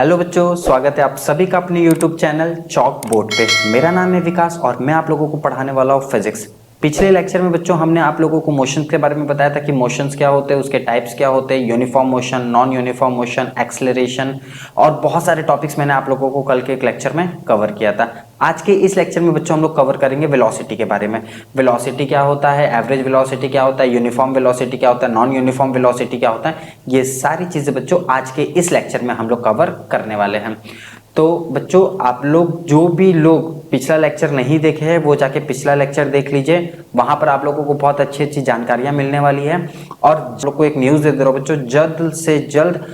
Hello बच्चों, स्वागत है आप सभी का अपने YouTube चैनल चॉक बोर्ड पे। मेरा नाम है विकास और मैं आप लोगों को पढ़ाने वाला हूँ फिजिक्स। पिछले लेक्चर में बच्चों हमने आप लोगों को मोशंस के बारे में बताया था कि मोशंस क्या होते हैं, उसके टाइप्स क्या होते हैं, uniform motion, non uniform motion, acceleration और बहुत सारे टॉपिक्स मैंने आप लोगों को कल के एक लेक्चर में कवर किया था। आज के इस लेक्चर में बच्चों हम लोग कवर करेंगे वेलोसिटी के बारे में। वेलोसिटी क्या होता है, एवरेज वेलोसिटी क्या होता है, यूनिफॉर्म वेलोसिटी क्या होता है, नॉन यूनिफॉर्म वेलोसिटी क्या होता है, ये सारी चीजें बच्चों आज के इस लेक्चर में हम लोग कवर करने वाले हैं। तो बच्चों आप लोग जो भी लोग पिछला लेक्चर नहीं देखे हैं वो जाके पिछला लेक्चर देख लीजिए, वहां पर आप लोगों को बहुत अच्छी अच्छी जानकारियां मिलने वाली है। और आप लोग को एक न्यूज दे दे रहा हूं बच्चों, जल्द से जल्द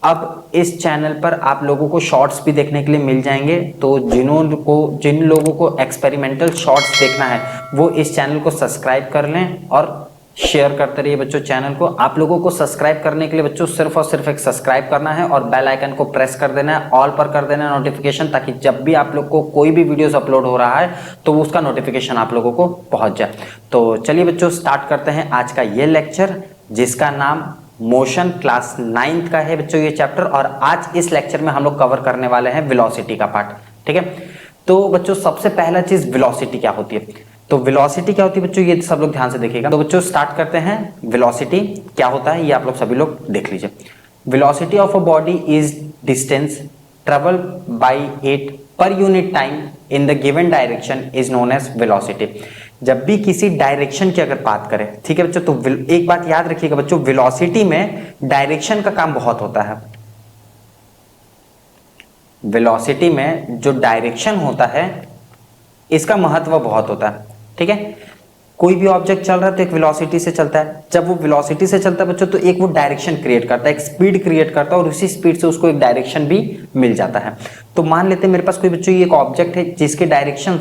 अब इस चैनल पर आप लोगों को शॉर्ट्स भी देखने के लिए मिल जाएंगे। तो जिन लोगों को एक्सपेरिमेंटल शॉर्ट्स देखना है वो इस चैनल को सब्सक्राइब कर लें और शेयर करते रहिए बच्चों चैनल को। आप लोगों को सब्सक्राइब करने के लिए बच्चों सिर्फ और सिर्फ एक सब्सक्राइब करना है और बेल आइकन को प्रेस कर देना है, ऑल पर कर देना है नोटिफिकेशन, ताकि जब भी आप लोग को कोई भी वीडियोस अपलोड हो रहा है तो उसका नोटिफिकेशन आप लोगों को पहुंच जाए। तो चलिए बच्चों स्टार्ट करते हैं आज का ये लेक्चर, जिसका नाम मोशन क्लास 9th का है बच्चों ये चैप्टर। और आज इस लेक्चर में हम लोग कवर करने वाले हैं वेलोसिटी का पार्ट। ठीक है, तो बच्चों सबसे पहला चीज वेलोसिटी क्या होती है। तो वेलोसिटी क्या होती है बच्चों, ये सब लोग ध्यान से देखिएगा। तो बच्चों स्टार्ट करते हैं, वेलोसिटी क्या होता है ये आप लोग सभी लोग देख लीजिए। Velocity of a body is distance travel by it per unit time in the given direction is known as velocity. जब भी किसी डायरेक्शन की अगर बात करें, ठीक है बच्चों, तो एक बात याद रखिएगा बच्चों, वेलोसिटी में डायरेक्शन का काम बहुत होता है। वेलोसिटी में जो डायरेक्शन होता है इसका महत्व बहुत होता है। ठीक है, कोई भी ऑब्जेक्ट चल रहा है तो एक वेलोसिटी से चलता है। जब वो वेलोसिटी से चलता है बच्चों तो एक वो डायरेक्शन क्रिएट करता है, एक स्पीड क्रिएट करता है और उसी स्पीड से उसको एक डायरेक्शन भी मिल जाता है। तो मान लेते हैं मेरे पास कोई बच्चों ये एक ऑब्जेक्ट है जिसके डायरेक्शन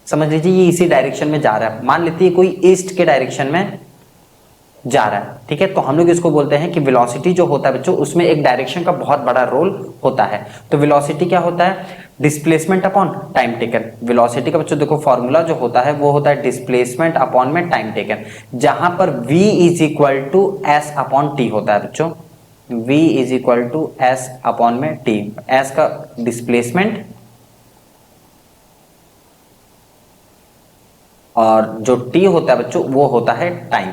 समझ लीजिए ये इसी डायरेक्शन में जा रहा है। मान लेते हैं कोई ईस्ट के डायरेक्शन में जा रहा है। ठीक है, तो हम लोग इसको बोलते हैं कि वेलोसिटी जो होता है बच्चों उसमें एक डायरेक्शन का बहुत बड़ा रोल होता है। तो वेलोसिटी क्या होता है, displacement upon time taken. Velocity का बच्चों देखो फॉर्मूला जो होता है वो होता है डिस्प्लेसमेंट अपॉन में टाइम टेकन, जहां पर v is equal to S upon T होता है बच्चों। v is equal to S upon में टी, एस का डिस्प्लेसमेंट और जो टी होता है बच्चों वो होता है टाइम।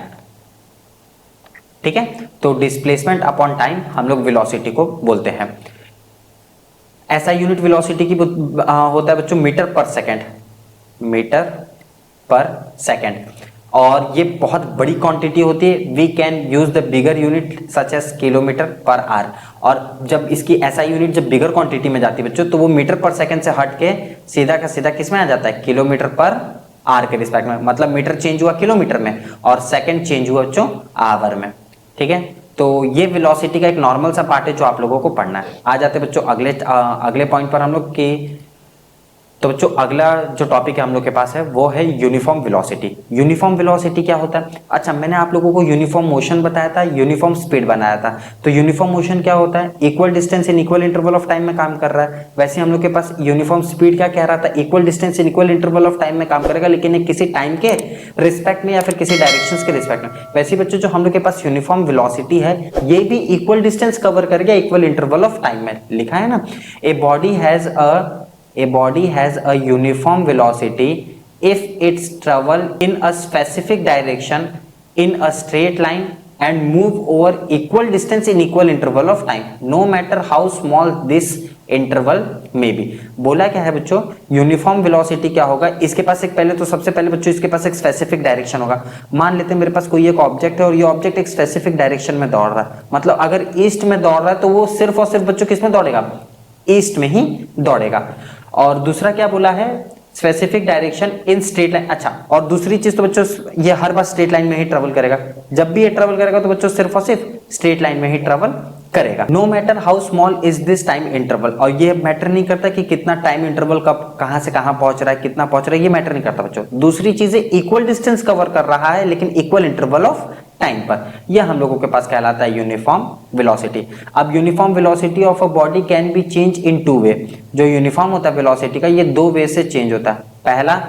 ठीक है, तो डिस्प्लेसमेंट अपॉन टाइम हम लोग वेलोसिटी को बोलते हैं। ऐसा यूनिट वेलोसिटी की होता है बच्चों मीटर पर सेकंड, मीटर पर सेकंड। और ये बहुत बड़ी क्वांटिटी होती है। We can use the bigger unit such as kilometre per hour. और जब इसकी ऐसा यूनिट जब बिगर क्वांटिटी में जाती है बच्चों तो वो मीटर पर सेकंड से हट के सीधा का सीधा किस में आ जाता है, किलोमीटर पर आवर के रिस्पेक्ट में। मतलब मीटर चेंज हुआ किलोमीटर में और सेकंड चेंज हुआ बच्चों आवर में। ठीक है, तो ये वेलोसिटी का एक नॉर्मल सा पार्ट है जो आप लोगों को पढ़ना है। आ जाते बच्चों अगले पॉइंट पर हम लोग की। तो बच्चों अगला जो टॉपिक है हम लोग के पास है वो है यूनिफॉर्म वेलोसिटी। यूनिफॉर्म वेलोसिटी क्या होता है, अच्छा मैंने आप लोगों को यूनिफॉर्म मोशन बताया था, यूनिफॉर्म स्पीड बनाया था। तो यूनिफॉर्म मोशन क्या होता है, equal distance in equal interval of time में काम कर रहा है। वैसे हम लोग के पास यूनिफॉर्म स्पीड क्या कह रहा था, equal distance in equal interval of time में काम करेगा, लेकिन एक किसी टाइम के रिस्पेक्ट में या फिर किसी डायरेक्शंस के रिस्पेक्ट में। वैसे बच्चों जो हम लोग के पास यूनिफॉर्म वेलोसिटी है ये भी इक्वल डिस्टेंस कवर करेगा इक्वल इंटरवल ऑफ टाइम में। लिखा है ना, A body has a uniform velocity if its travel in a specific direction in a straight line and move over equal distance in equal interval of time, no matter how small this interval may be। बोला क्या है बच्चों, uniform velocity क्या होगा, इसके पास एक पहले तो सबसे पहले बच्चों इसके पास एक स्पेसिफिक डायरेक्शन होगा। मान लेते हैं मेरे पास कोई एक ऑब्जेक्ट है और ये ऑब्जेक्ट एक स्पेसिफिक डायरेक्शन में दौड़ रहा है। मतलब अगर ईस्ट में दौड़ रहा है तो वो सिर्फ और सिर्फ बच्चों किस में दौड़ेगा, ईस्ट में ही दौड़ेगा। और दूसरा क्या बोला है, specific direction in straight line. अच्छा, और दूसरी चीज तो बच्चों ये हर बार स्ट्रेट लाइन में ही ट्रेवल करेगा। जब भी ये ट्रेवल करेगा तो बच्चों सिर्फ और सिर्फ स्ट्रेट लाइन में ही ट्रेवल करेगा। No matter how small is this time interval. और ये मैटर नहीं करता कि कितना टाइम इंटरवल कब कहां से कहां पहुंच रहा है, कितना पहुंच रहा है, ये मैटर नहीं करता बच्चों। दूसरी चीजें इक्वल डिस्टेंस कवर कर रहा है लेकिन इक्वल इंटरवल ऑफ टाइम पर, यह हम लोगों के पास कहलाता है यूनिफॉर्म वेलोसिटी। अब uniform velocity of a body can be change in two way. जो यूनिफॉर्म होता है वेलोसिटी का ये दो वे से चेंज होता है। पहला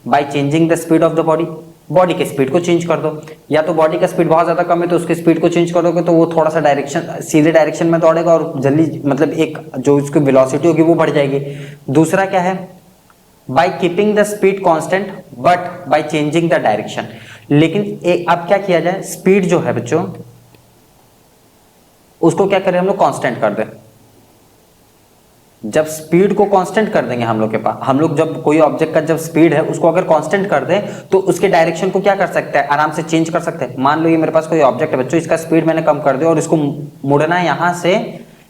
by changing the speed of the body, body की स्पीड को चेंज कर दो, या तो बॉडी का स्पीड बहुत ज्यादा कम है तो उसकी स्पीड को चेंज करोगे तो वो थोड़ा सा डायरेक्शन सीधे डायरेक्शन में दौड़ेगा और जल्दी मतलब एक जो उसकी वेलोसिटी होगी वो बढ़ जाएगी। दूसरा क्या है, by keeping the speed constant but by changing the direction. लेकिन अब क्या किया जाए, स्पीड जो है बच्चों उसको क्या करें हम लोग, कांस्टेंट कर दें। जब स्पीड को कांस्टेंट कर देंगे हम लोग के पास, हम लोग जब कोई ऑब्जेक्ट का जब स्पीड है उसको अगर कांस्टेंट कर दें तो उसके डायरेक्शन को क्या कर सकते हैं, आराम से चेंज कर सकते हैं। मान लो ये मेरे पास कोई ऑब्जेक्ट है बच्चों, इसका स्पीड मैंने कम कर दिया और इसको मुड़ना है यहां से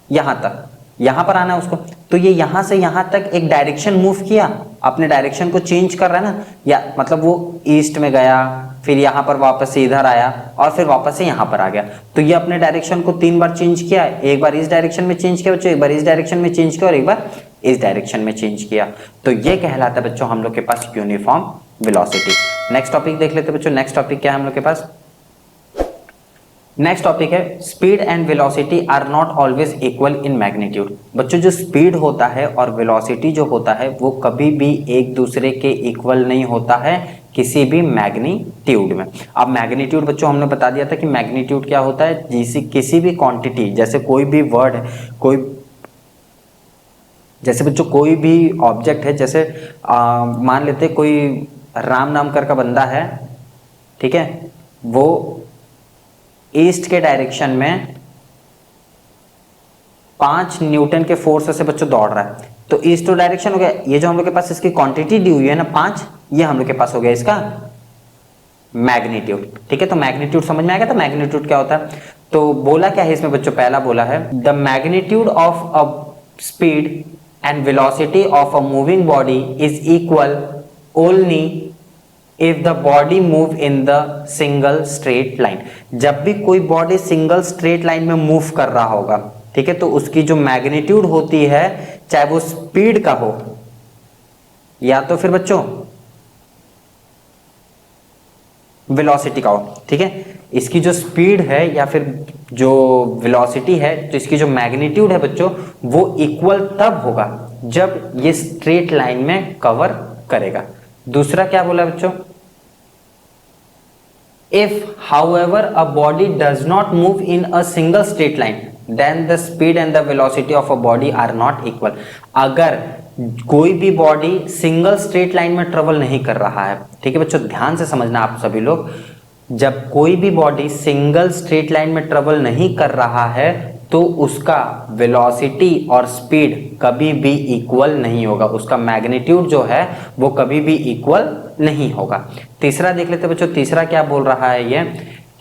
यहां तक, यहां पर आना है उसको, तो ये यहां से यहां तक एक डायरेक्शन मूव किया, अपने डायरेक्शन को चेंज कर रहा है ना, या मतलब वो ईस्ट में गया, फिर यहां पर वापस से इधर आया और फिर वापस से यहां पर आ गया। तो ये अपने डायरेक्शन को 3 बार चेंज किया, एक बार इस डायरेक्शन में चेंज किया बच्चों, एक बार इस डायरेक्शन में चेंज किया और एक बार इस डायरेक्शन में चेंज किया। तो ये कहलाता है बच्चों हम लोग के पास यूनिफॉर्म वेलोसिटी। नेक्स्ट टॉपिक देख लेते हैं बच्चों। नेक्स्ट टॉपिक क्या है हम लोग के पास, नेक्स्ट टॉपिक है speed and velocity are not always equal in magnitude. बच्चों जो स्पीड होता है और वेलोसिटी जो होता है वो कभी भी एक दूसरे के इक्वल नहीं होता है किसी भी मैग्नीट्यूड में। अब मैग्नीट्यूड बच्चों हमने बता दिया था कि मैग्नीट्यूड क्या होता है, किसी भी क्वांटिटी, जैसे कोई भी वर्ड है, जैसे बच्चों कोई भी ऑब्जेक्ट है, जैसे मान लेते कोई राम नाम का बंदा है, ठीक है, वो ईस्ट के डायरेक्शन में 5 न्यूटन के फोर्स से बच्चों दौड़ रहा है, तो ईस्ट टू डायरेक्शन हो गया। ये जो हम लोग के पास इसकी क्वांटिटी दी हुई है ना 5, ये हम लोग के पास हो गया इसका मैग्नीट्यूड। ठीक है, तो मैग्नीट्यूड समझ में आ गया। तो मैग्नीट्यूड क्या होता है, तो बोला क्या है इसमें बच्चों, पहला बोला है the magnitude of a speed and velocity of a moving body is equal only if the body move in the single straight line. जब भी कोई बॉडी सिंगल स्ट्रेट लाइन में मूव कर रहा होगा, ठीक है, तो उसकी जो मैग्नीट्यूड होती है, चाहे वो स्पीड का हो या तो फिर बच्चों वेलोसिटी का हो, ठीक है, इसकी जो स्पीड है या फिर जो वेलोसिटी है, तो इसकी जो मैग्नीट्यूड है बच्चों वो इक्वल तब होगा जब ये स्ट्रेट लाइन में कवर करेगा। दूसरा क्या बोला बच्चों, if however a body does not move in a single straight line then the speed and the velocity of a body are not equal. अगर कोई भी बॉडी सिंगल स्ट्रेट लाइन में ट्रेवल नहीं कर रहा है, ठीक है बच्चों, ध्यान से समझना आप सभी लोग, जब कोई भी बॉडी सिंगल स्ट्रेट लाइन में ट्रेवल नहीं कर रहा है तो उसका वेलोसिटी और स्पीड कभी भी इक्वल नहीं होगा, उसका मैग्नीट्यूड जो है वो कभी भी इक्वल नहीं होगा। तीसरा देख लेते बच्चों, तीसरा क्या बोल रहा है ये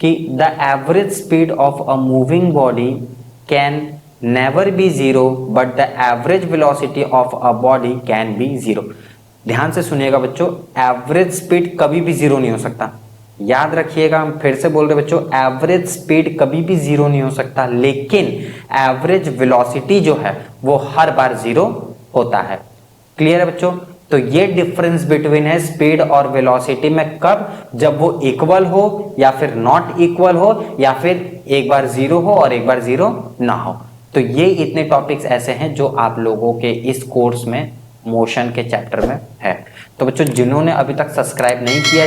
कि the average speed of a moving body can never be zero but the average velocity of a body can be zero. ध्यान से सुनिएगा बच्चों, एवरेज स्पीड कभी भी जीरो नहीं हो सकता। याद रखिएगा, हम फिर से बोल रहे बच्चों, एवरेज स्पीड कभी भी जीरो नहीं हो सकता, लेकिन एवरेज वेलोसिटी जो है वो हर बार जीरो होता है। क्लियर है बच्चों? तो ये डिफरेंस बिटवीन है स्पीड और वेलोसिटी में, कब, जब वो इक्वल हो या फिर नॉट इक्वल हो या फिर एक बार जीरो हो और एक बार जीरो ना हो। तो ये इतने टॉपिक्स ऐसे हैं जो आप लोगों के इस कोर्स में मोशन के चैप्टर में है। तो बच्चों जिन्होंने अभी तक सब्सक्राइब नहीं किया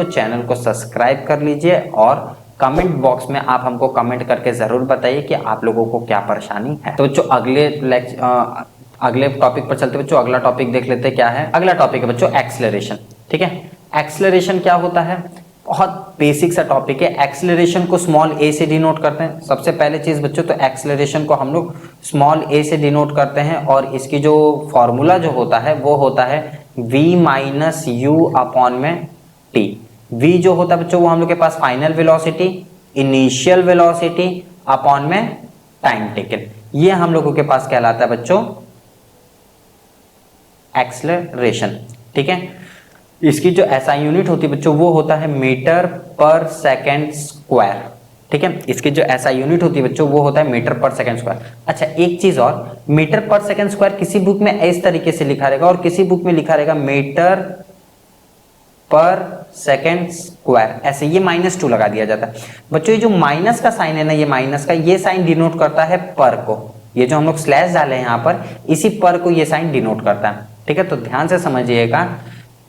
चैनल को सब्सक्राइब कर लीजिए और कमेंट बॉक्स में आप हमको कमेंट करके जरूर बताइए कि आप लोगों को क्या परेशानी है। तो बच्चों अगले टॉपिक पर चलते बच्चों, अगला टॉपिक देख लेते हैं क्या है। अगला टॉपिक है बच्चों एक्सेलरेशन। ठीक है, एक्सेलरेशन क्या होता है, बहुत बेसिक सा टॉपिक है। एक्सेलरेशन को स्मॉल ए से डिनोट करते हैं। सबसे पहले चीज बच्चों, तो एक्सेलरेशन को हम लोग स्मॉल ए से डिनोट करते हैं और इसकी जो फॉर्मूला जो होता है वो होता है v माइनस यू अपॉन में t। v जो होता है बच्चों वो हम लोग के पास final velocity, initial velocity upon में टाइम टेकन, ये हम लोगों के पास कहलाता है बच्चों एक्सेलरेशन। ठीक है, इसकी जो एसआई यूनिट होती है बच्चों वो होता है मीटर पर सेकेंड स्क्वायर। ठीक है, इसकी जो एसआई यूनिट होती है बच्चों वो होता है मीटर पर सेकेंड स्क्वायर। अच्छा एक चीज और, मीटर पर सेकेंड स्क्वायर किसी बुक में इस तरीके से लिखा रहेगा और किसी बुक में लिखा रहेगा मीटर पर सेकेंड स्क्वायर, ऐसे ये -2 लगा दिया जाता है। बच्चों ये जो माइनस का साइन है ना, ये माइनस का ये साइन डिनोट करता है पर को, ये जो हम लोग स्लैश डाले हैं यहाँ पर, इसी पर को ये साइन डिनोट करता है। ठीक है, तो ध्यान से समझिएगा,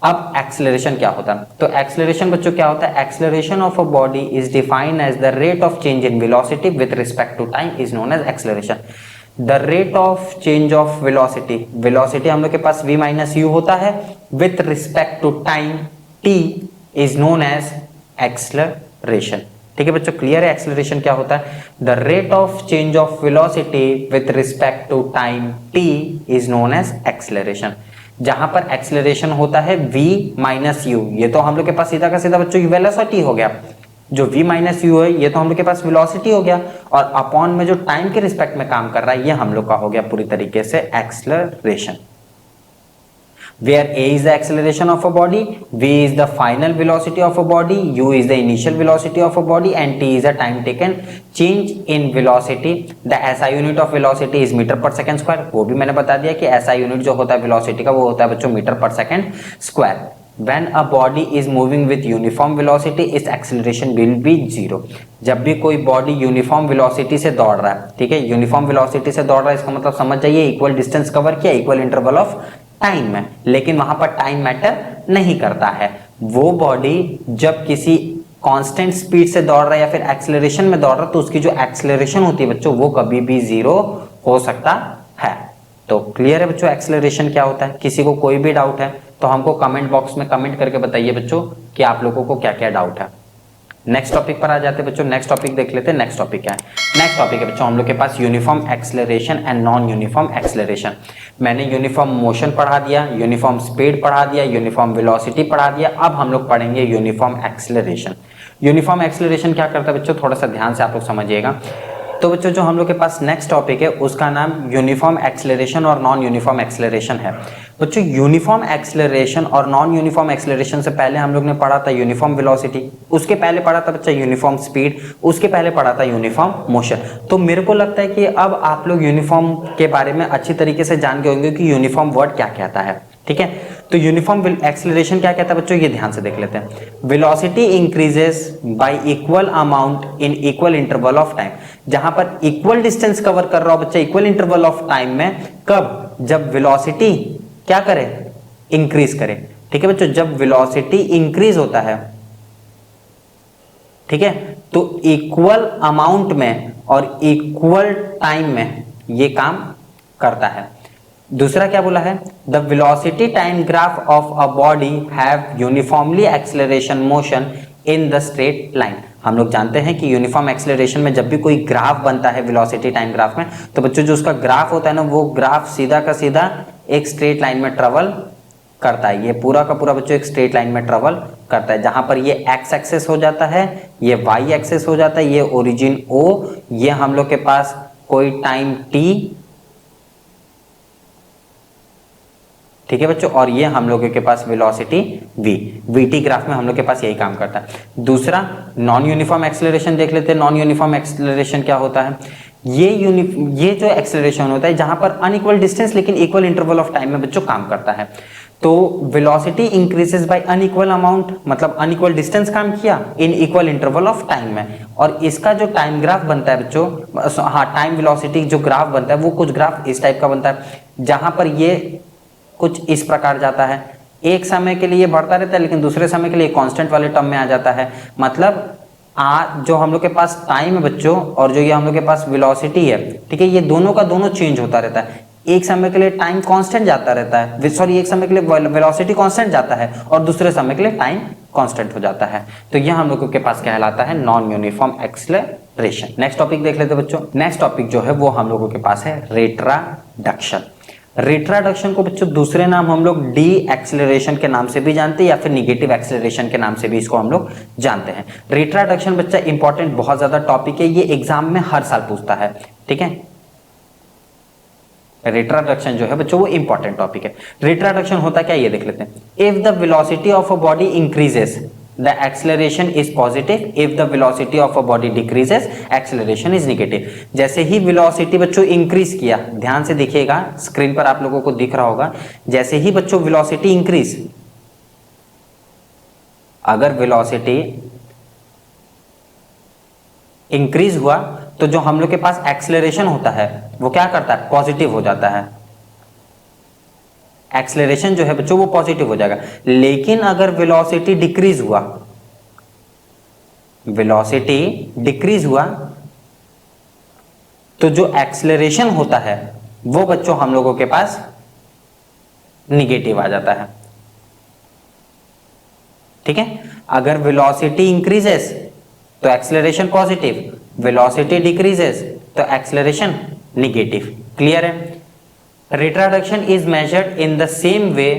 अब एक्सेलरेशन क्या होता है? तो एक्सेलरेशन बच्चों क्या होता है? Acceleration of a body is defined as the rate of change in velocity with respect to time is known as acceleration. The rate of change of velocity, velocity हम लोग के पास v माइनस यू होता है, with respect to time t is known as acceleration. ठीक है बच्चों, क्लियर है? एक्सेलरेशन क्या होता है? The rate of change of velocity with respect to time t is known as acceleration. जहां पर एक्सेलरेशन होता है v माइनस यू, ये तो हम लोग के पास सीधा का सीधा बच्चों वेलोसिटी हो गया। जो v माइनस यू है ये तो हम लोग के पास वेलोसिटी हो गया, और अपॉन में जो टाइम के रिस्पेक्ट में काम कर रहा है ये हम लोग का हो गया पूरी तरीके से acceleration. Where a is the acceleration of a body, v is the final velocity of a body, u is the initial velocity of a body, and t is the time taken change in velocity. The SI unit of velocity is meter per second square. वो भी मैंने बता दिया कि SI unit जो होता है velocity का वो होता है बच्चों मीटर पर second square. When a body is moving with uniform velocity, its acceleration will be 0. जब भी कोई बॉडी यूनिफॉर्म वेलोसिटी से दौड़ रहा है, ठीक है, यूनिफॉर्म वेलोसिटी से दौड़ रहा है, इसका मतलब समझ जाइए इक्वल डिस्टेंस कवर किया, इक्वल इंटरवल ऑफ टाइम में, लेकिन वहां पर टाइम मैटर नहीं करता है। वो बॉडी जब किसी कांस्टेंट स्पीड से दौड़ रहा है या फिर एक्सेलरेशन में दौड़ रहा है तो उसकी जो एक्सेलरेशन होती है बच्चों वो कभी भी 0 हो सकता है। तो क्लियर है बच्चों एक्सेलरेशन क्या होता है? किसी को कोई भी डाउट है तो हमको कमेंट बॉक्स में कमेंट करके बताइए बच्चों कि आप लोगों को क्या क्या डाउट है। नेक्स्ट टॉपिक पर आ जाते हैं बच्चों, नेक्स्ट टॉपिक देख लेते हैं। नेक्स्ट टॉपिक क्या है? नेक्स्ट टॉपिक है बच्चों हम लोग के पास uniform acceleration and non uniform acceleration. मैंने यूनिफॉर्म मोशन पढ़ा दिया, यूनिफॉर्म स्पीड पढ़ा दिया, यूनिफॉर्म वेलोसिटी पढ़ा दिया, अब हम लोग पढ़ेंगे यूनिफॉर्म एक्सेलरेशन। यूनिफॉर्म एक्सेलरेशन क्या करता है बच्चों? थोड़ा सा ध्यान से आप लोग समझिएगा। तो बच्चों जो हम लोग के पास नेक्स्ट टॉपिक है उसका नाम यूनिफॉर्म एक्सेलरेशन और नॉन यूनिफॉर्म एक्सेलरेशन है। बच्चों यूनिफॉर्म एक्सेलरेशन और नॉन यूनिफॉर्म एक्सेलरेशन से पहले हम लोग ने पढ़ा था यूनिफॉर्म वेलोसिटी, उसके पहले पढ़ा था बच्चा यूनिफॉर्म स्पीड, उसके पहले पढ़ा था यूनिफॉर्म मोशन। तो मेरे को लगता है कि अब आप लोग यूनिफॉर्म के बारे में अच्छी तरीके से जान गए होंगे कि यूनिफॉर्म वर्ड क्या कहता है। ठीक है, तो यूनिफॉर्म एक्सेलरेशन क्या कहता है बच्चों? ये ध्यान से देख लेते हैं। Velocity increases y equal amount in equal interval of time. जहां पर इक्वल डिस्टेंस कवर कर रहा हो बच्चा इक्वल इंटरवल ऑफ टाइम में, कब? जब वेलोसिटी क्या करे? इंक्रीज करे। ठीक है बच्चों, जब वेलोसिटी इंक्रीज होता है, ठीक है, तो इक्वल अमाउंट में और इक्वल टाइम में ये काम करता है। दूसरा क्या बोला है? The velocity time graph of a body have uniformly acceleration motion in the straight line. हम लोग जानते हैं कि यूनिफॉर्म एक्सेलरेशन में जब भी कोई ग्राफ बनता है वेलोसिटी टाइम ग्राफ में, तो बच्चों जो उसका ग्राफ होता है ना वो ग्राफ सीधा का सीधा एक स्ट्रेट लाइन में ट्रेवल करता है। ये पूरा का पूरा बच्चों एक स्ट्रेट लाइन में ट्रेवल करता है, जहां पर ये एक्स एक्सेस हो जाता है, ये वाई एक्सेस हो जाता है, ये ओरिजिन ओ, ये हम लोग के पास कोई टाइम टी, ठीक है बच्चों, और ये हम लोगों के पास वेलोसिटी v, vt ग्राफ में हम लोग के पास यही काम करता है। दूसरा नॉन यूनिफॉर्म एक्सेलरेशन देख लेते हैं। नॉन यूनिफॉर्म एक्सेलरेशन क्या होता है? ये जो एक्सेलरेशन होता है जहां पर अनइक्वल डिस्टेंस लेकिन इक्वल इंटरवल ऑफ टाइम में बच्चों काम करता है। तो velocity increases by unequal amount, मतलब अनइक्वल डिस्टेंस काम किया in equal interval of time में, और इसका जो टाइम ग्राफ बनता है बच्चों, हाँ टाइम वेलोसिटी जो ग्राफ बनता है वो कुछ ग्राफ इस टाइप का बनता है, जहां पर ये कुछ इस प्रकार जाता है। एक समय के लिए बढ़ता रहता है लेकिन दूसरे समय के लिए कांस्टेंट वाले टर्म में आ जाता है। मतलब जो हम लोग के पास टाइम है बच्चों और जो ये हम लोग के पास वेलोसिटी है, ठीक है, ये दोनों का दोनों चेंज होता रहता है। एक समय के लिए टाइम कांस्टेंट जाता रहता है, सॉरी एक समय के लिए वेलोसिटी कांस्टेंट जाता है और दूसरे समय के लिए टाइम कांस्टेंट हो जाता है। तो यह हम लोगों के पास कहलाता है non uniform acceleration. Next topic देख लेते हैं बच्चों। नेक्स्ट टॉपिक जो है वो हम लोगों के पास है रिट्राडक्शन। रिट्राडक्शन को बच्चों दूसरे नाम हम लोग डी एक्सेलरेशन के नाम से भी जानते हैं या फिर निगेटिव एक्सेलरेशन के नाम से भी इसको हम लोग जानते हैं। रिट्राडक्शन बच्चा इंपॉर्टेंट बहुत ज्यादा टॉपिक है, ये एग्जाम में हर साल पूछता है। ठीक है, रिट्राडक्शन जो है बच्चों वो इंपॉर्टेंट टॉपिक है। रिट्राडक्शन होता क्या ये देख लेते हैं। If the velocity of a body increases the acceleration is positive, if the velocity of a body decreases acceleration is negative. जैसे ही वेलोसिटी बच्चों इंक्रीज किया, ध्यान से देखिएगा स्क्रीन पर आप लोगों को दिख रहा होगा, जैसे ही बच्चों वेलोसिटी इंक्रीज, अगर वेलोसिटी इंक्रीज हुआ तो जो हम लोग के पास एक्सेलरेशन होता है वो क्या करता है? पॉजिटिव हो जाता है। एक्सेलरेशन जो है बच्चों वो पॉजिटिव हो जाएगा। लेकिन अगर वेलोसिटी डिक्रीज हुआ, वेलोसिटी डिक्रीज हुआ तो जो एक्सेलरेशन होता है वो बच्चों हम लोगों के पास निगेटिव आ जाता है। ठीक है, अगर वेलोसिटी इंक्रीजेस तो एक्सेलरेशन पॉजिटिव, वेलोसिटी डिक्रीजेस तो एक्सेलरेशन निगेटिव। क्लियर है? Retardation is measured in the same way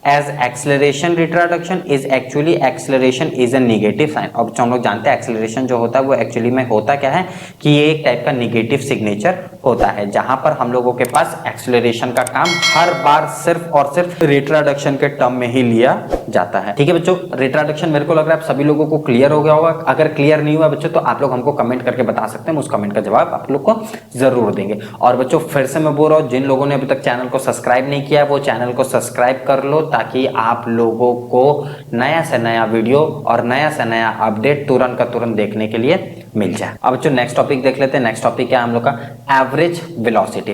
as acceleration. Retardation is actually acceleration is a negative sign. अब हम लोग जानते हैं एक्सेलरेशन जो होता है वो एक्चुअली में होता क्या है कि ये एक टाइप का नेगेटिव सिग्नेचर होता है, जहां पर हम लोगों के पास एक्सेलरेशन का काम हर बार सिर्फ और सिर्फ रिट्राडक्शन के टर्म में ही लिया जाता है। ठीक है बच्चों, रिट्राडक्शन मेरे को लग रहा है आप सभी लोगों को क्लियर हो गया होगा। अगर क्लियर नहीं हुआ बच्चों तो आप लोग हमको कमेंट करके बता सकते हैं, उस कमेंट का जवाब आप लोग को जरूर देंगे। और बच्चों फिर से मैं बोल रहा हूँ, जिन लोगों ने अभी तक चैनल को सब्सक्राइब नहीं किया वो चैनल को सब्सक्राइब कर लो, ताकि आप लोगों को नया से नया वीडियो और नया से नया अपडेट तुरंत का तुरंत देखने के लिए मिल जाए। अब बच्चों नेक्स्ट टॉपिक देख लेते हैं। नेक्स्ट टॉपिक क्या है हम लोग का? Average velocity.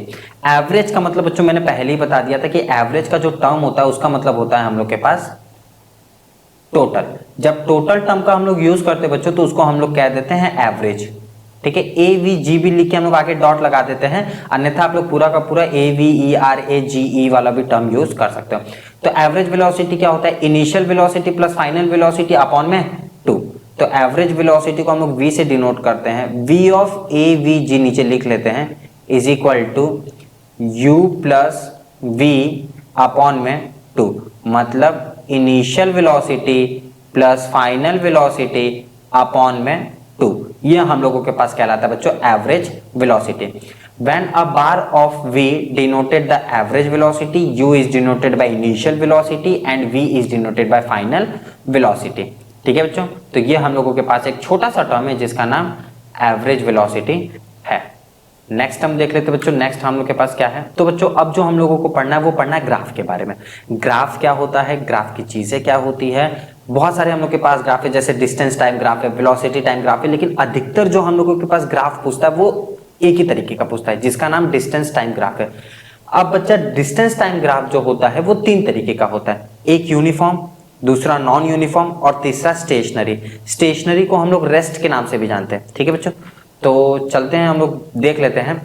एवरेज का मतलब बच्चों मैंने पहले ही बता दिया था कि एवरेज का जो टर्म होता है उसका मतलब होता है हम लोग के पास टोटल। जब टोटल टर्म का हम लोग यूज करते हैं बच्चों तो उसको हम लोग कह देते हैं एवरेज। ठीक है, AVG लिख के हम लोग आगे डॉट लगा देते हैं, अन्यथा आप लोग पूरा का पूरा AVERAGE वाला भी टर्म यूज कर सकते हो। तो एवरेज वेलोसिटी क्या होता है? Initial velocity plus final velocity upon में 2। तो एवरेज वेलोसिटी को हम लोग V से डिनोट करते हैं, V ऑफ AVG नीचे लिख लेते हैं is equal to U plus V upon में 2। मतलब initial velocity plus final velocity upon में 2, ये हम लोगों के पास कहलाता है बच्चों average velocity. When a bar of V denoted the average velocity, U is denoted by initial velocity and V is denoted by final velocity। ठीक है बच्चों, तो ये हम लोगों के पास एक छोटा सा टर्म है जिसका नाम एवरेज वेलोसिटी है। नेक्स्ट हम देख लेते हैं बच्चों, नेक्स्ट हम लोग के पास क्या है? तो बच्चों अब जो हम लोगों को पढ़ना है वो पढ़ना है ग्राफ के बारे में। ग्राफ क्या होता है, ग्राफ की चीजें क्या होती है। बहुत सारे हम लोग के पास ग्राफ है, जैसे डिस्टेंस टाइम ग्राफ है, वेलोसिटी टाइम ग्राफ है, लेकिन अधिकतर जो हम लोगों के पास ग्राफ पूछता है वो एक ही तरीके का पूछता है जिसका नाम डिस्टेंस टाइम ग्राफ है। अब बच्चा डिस्टेंस टाइम ग्राफ जो होता है वो 3 तरीके का होता है, एक यूनिफॉर्म, दूसरा नॉन यूनिफॉर्म और तीसरा स्टेशनरी। स्टेशनरी को हम लोग रेस्ट के नाम से भी जानते हैं। ठीक है बच्चों, तो चलते हैं हम लोग देख लेते हैं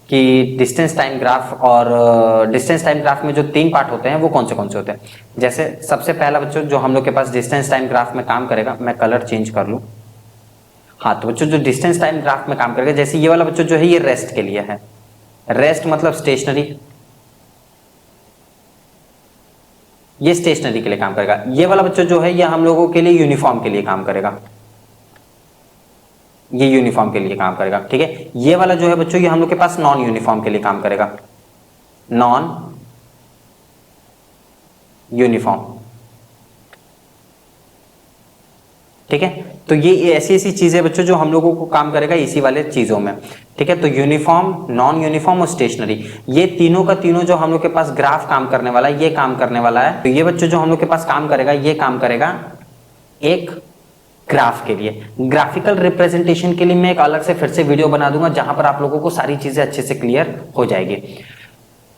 कि डिस्टेंस टाइम ग्राफ और डिस्टेंस टाइम ग्राफ में जो 3 पार्ट होते हैं वो कौन से होते हैं। जैसे सबसे पहला बच्चों जो हम लोग के पास डिस्टेंस टाइम ग्राफ में काम करेगा, मैं कलर चेंज कर लूं। हाँ, तो बच्चों जो डिस्टेंस टाइम ग्राफ में काम करेगा, जैसे ये वाला बच्चों जो है ये रेस्ट के लिए है, रेस्ट मतलब स्टेशनरी, ये स्टेशनरी के लिए काम करेगा। ये वाला बच्चों जो है ये हम लोगों के लिए यूनिफॉर्म के लिए काम करेगा, ये यूनिफॉर्म के लिए काम करेगा। ठीक है, ये वाला जो है बच्चों ये हम लोग के पास नॉन यूनिफॉर्म के लिए काम करेगा, नॉन यूनिफॉर्म। ठीक है, तो ये ऐसी ऐसी चीजें बच्चों जो हम लोगों को काम करेगा इसी वाले चीजों में। ठीक है, तो यूनिफॉर्म, नॉन यूनिफॉर्म और स्टेशनरी, ये तीनों का तीनों जो हम लोग के पास ग्राफ काम करने वाला है, ये काम करने वाला है। तो ये बच्चों जो हम लोग के पास काम करेगा, ये काम करेगा एक ग्राफ के लिए। ग्राफिकल रिप्रेजेंटेशन के लिए मैं एक अलग से फिर से वीडियो बना दूंगा जहां पर आप लोगों को सारी चीजें अच्छे से क्लियर हो जाएगी।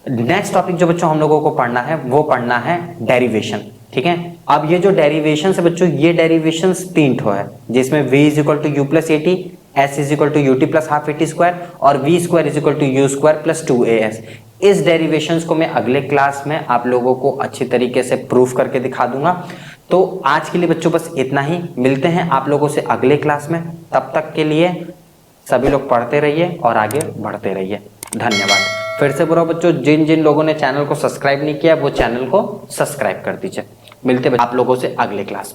नेक्स्ट टॉपिक जो बच्चों हम लोगों को पढ़ना है वो पढ़ना है डेरिवेशन। ठीक है, अब ये जो डेरिवेशन है बच्चों, ये डेरिवेशन 3 ठो है, जिसमें v is equal to u plus a t, S is equal to u t plus half a t square और V square is equal to u square plus 2as। इस डेरिवेशंस को मैं अगले क्लास में आप लोगों को अच्छी तरीके से प्रूफ करके दिखा दूंगा। तो आज के लिए बच्चों बस इतना ही, मिलते हैं आप लोगों से अगले क्लास में। तब तक के लिए सभी लोग पढ़ते रहिए और आगे बढ़ते रहिए। धन्यवाद। फिर से बोलो बच्चों, जिन जिन लोगों ने चैनल को सब्सक्राइब नहीं किया वो चैनल को सब्सक्राइब कर दीजिए। मिलते हैं आप लोगों से अगले क्लास में।